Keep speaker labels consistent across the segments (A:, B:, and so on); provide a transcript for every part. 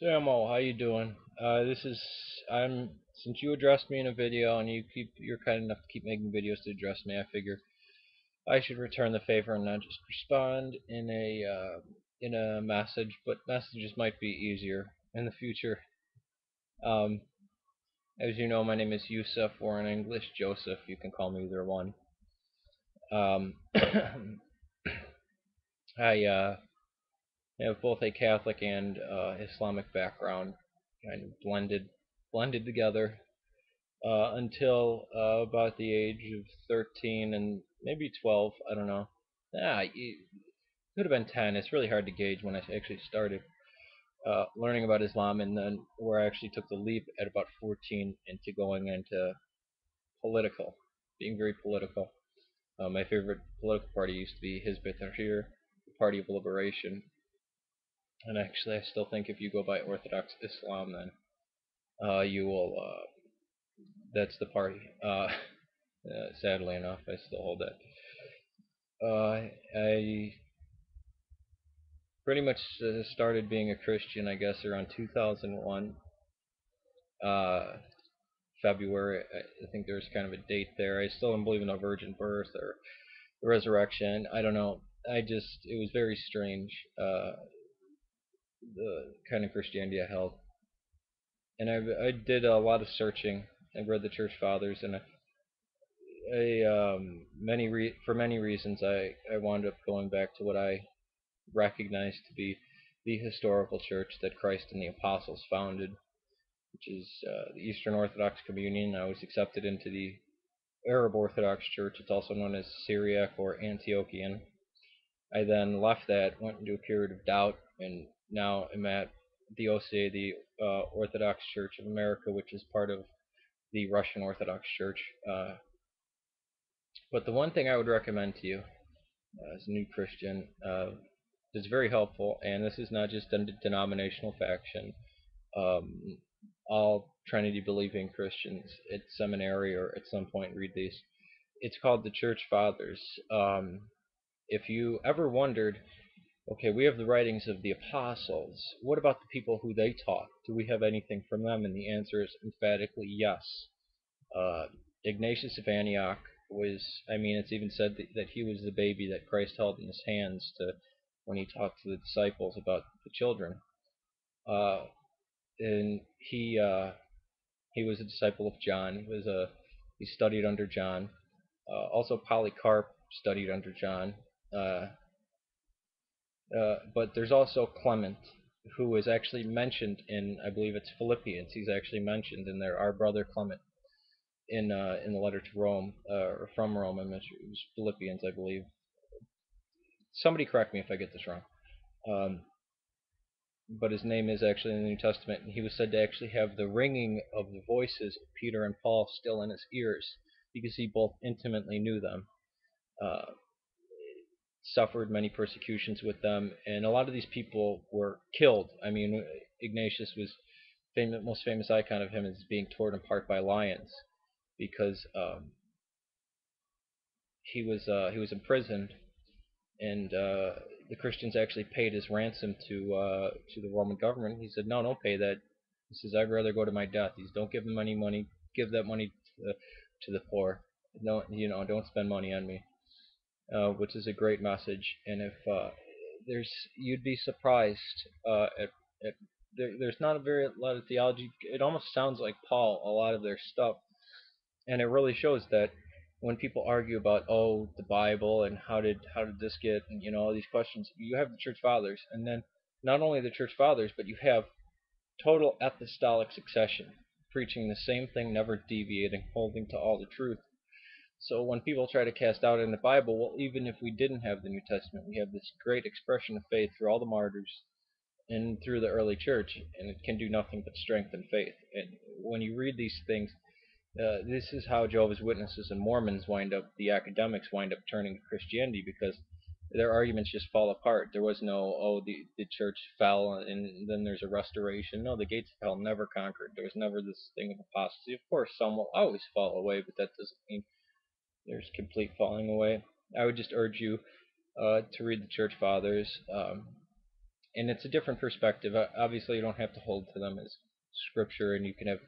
A: Sammo, how you doing? This is I'm since you addressed me in a video and you're kind enough to keep making videos to address me. I figure I should return the favor and not just respond in a message, but messages might be easier in the future. Um, as you know, my name is Yusuf, or in English Joseph. You can call me either one. Um, I have both a Catholic and Islamic background, kind of blended together until about the age of 13 and maybe 12. I don't know. It could have been 10. It's really hard to gauge when I actually started learning about Islam, and then where I actually took the leap at about 14 into going into political, being very political. My favorite political party used to be Hizb ut-Tahrir, the Party of Liberation, and actually I still think if you go by Orthodox Islam, then you will. That's the party. Sadly enough, I still hold that. I pretty much started being a Christian, I guess, around 2001, uh, February. I think there's kind of a date there. I still don't believe in a virgin birth or the resurrection. I don't know. It was very strange, the kind of Christianity I held. And I did a lot of searching. I read the church fathers, and for many reasons, I wound up going back to what I recognized to be the historical church that Christ and the apostles founded, which is the Eastern Orthodox Communion. I was accepted into the Arab Orthodox Church. It's also known as Syriac or Antiochian. I then left that, went into a period of doubt, and now am at the OCA, the Orthodox Church of America, which is part of the Russian Orthodox Church. But the one thing I would recommend to you as a new Christian is very helpful, and this is not just a denominational faction. Um, all Trinity believing Christians at seminary or at some point read these. It's called the Church Fathers. If you ever wondered, okay, we have the writings of the apostles. What about the people who they taught? Do we have anything from them? And the answer is emphatically yes. Uh, Ignatius of Antioch I mean, it's even said that he was the baby that Christ held in his hands when he talked to the disciples about the children. Uh, and he was a disciple of John. He studied under John. Also, Polycarp studied under John. Uh, but there's also Clement, who is actually mentioned in, I believe it's Philippians. He's actually mentioned in there, our brother Clement, in the letter to Rome, or from Rome. I'm not sure. It was Philippians, I believe. Somebody correct me if I get this wrong. Um, but his name is actually in the New Testament, and he was said to actually have the ringing of the voices of Peter and Paul still in his ears because he both intimately knew them. Uh, Suffered many persecutions with them, and a lot of these people were killed. I mean, Ignatius was most famous icon of him is being torn apart by lions because he was imprisoned, and the Christians actually paid his ransom to the Roman government. He said, "No, don't pay that." He says, "I'd rather go to my death." He says, "Don't give them any money. Give that money to the poor. No, don't spend money on me." Which is a great message. And if there's, you'd be surprised at there's not a very lot of theology. It almost sounds like Paul, a lot of their stuff, and it really shows that when people argue about the Bible and how did this get, and all these questions, you have the church fathers, and then not only the church fathers, but you have total apostolic succession, preaching the same thing, never deviating, holding to all the truth. So when people try to cast doubt in the Bible, well, even if we didn't have the New Testament, we have this great expression of faith through all the martyrs and through the early church, and it can do nothing but strengthen faith. And when you read these things, this is how Jehovah's Witnesses and Mormons the academics wind up turning to Christianity, because their arguments just fall apart. There was no, the church fell and then there's a restoration. No, the gates of hell never conquered. There was never this thing of apostasy. Of course, some will always fall away, but that doesn't mean there's complete falling away. I would just urge you to read the Church Fathers. and it's a different perspective. Obviously, you don't have to hold to them as scripture, and you can have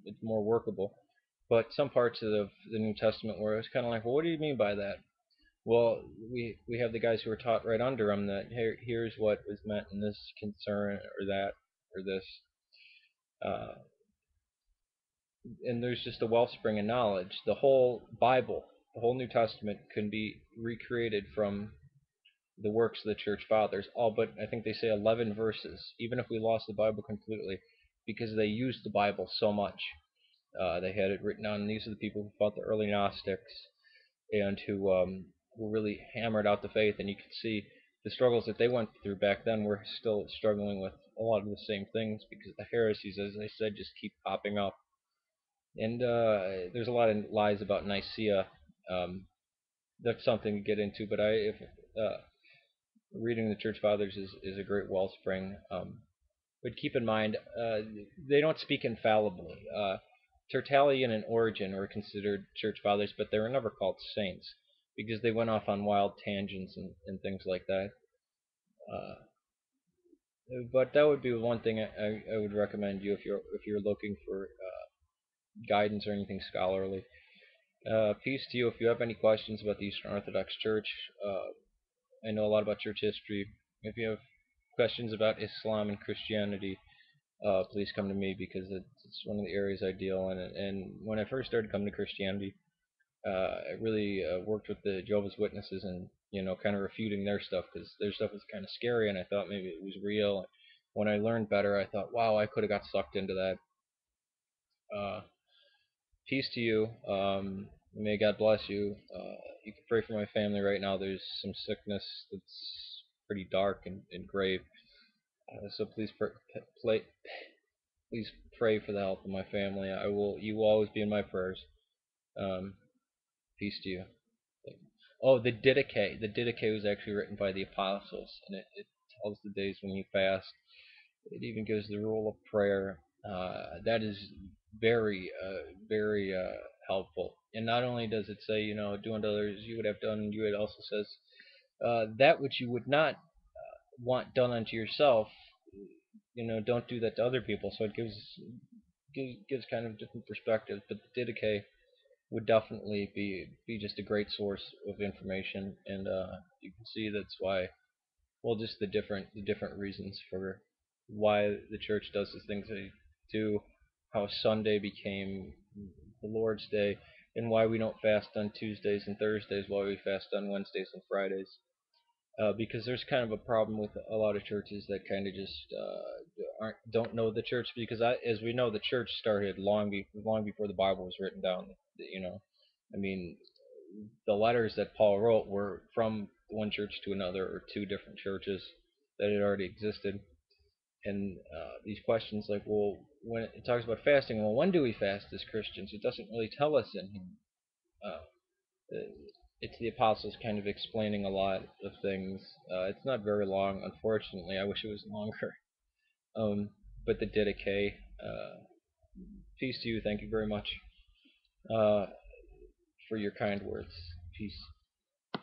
A: it's more workable. But some parts of the New Testament where it's kind of like, well, what do you mean by that? Well, we have the guys who are taught right under them that here's what was meant in this concern or that or this, uh, and there's just a wellspring of knowledge. The whole Bible, the whole New Testament, can be recreated from the works of the church fathers. All but I think they say 11 verses. Even if we lost the Bible completely, because they used the Bible so much, they had it written down. And these are the people who fought the early Gnostics and who really hammered out the faith. And you can see the struggles that they went through back then. We're still struggling with a lot of the same things because the heresies, as I said, just keep popping up. And there's a lot of lies about Nicaea. Um, that's something to get into. But if uh, reading the church fathers is a great wellspring. But keep in mind, they don't speak infallibly. Tertullian and Origen were considered church fathers, but they were never called saints because they went off on wild tangents and things like that. Uh, but that would be one thing I would recommend you if you're looking for guidance or anything scholarly. Peace to you. If you have any questions about the Eastern Orthodox Church, I know a lot about church history. If you have questions about Islam and Christianity, please come to me because it's one of the areas I deal in. And when I first started coming to Christianity, I really worked with the Jehovah's Witnesses and kind of refuting their stuff because their stuff was kind of scary, and I thought maybe it was real. When I learned better, I thought, wow, I could have got sucked into that. Uh, Peace to you. May God bless you. You can pray for my family right now. There's some sickness that's pretty dark and grave. So please pray for the health of my family. I will. You will always be in my prayers. Um, Peace to you. Oh, the Didache. The Didache was actually written by the apostles, and it tells the days when you fast. It even gives the rule of prayer. That is very helpful. And not only does it say, do unto others you would have done, you it also says that which you would not want done unto yourself, don't do that to other people. So it gives kind of different perspectives. But the Didache would definitely be just a great source of information, and you can see that's why. Well, just the different reasons for why the church does the things they do, how Sunday became the Lord's Day, and why we don't fast on Tuesdays and Thursdays, why we fast on Wednesdays and Fridays. Because there's kind of a problem with a lot of churches that kind of just don't know the church because as we know, the church started long before the Bible was written down. I mean, the letters that Paul wrote were from one church to another or two different churches that had already existed. And these questions like, well, when it talks about fasting, well, when do we fast as Christians? It doesn't really tell us in here. Uh, it's the apostles kind of explaining a lot of things. It's not very long, unfortunately. I wish it was longer. Um, but the Didache. Peace to you. Thank you very much uh, for your kind words. Peace.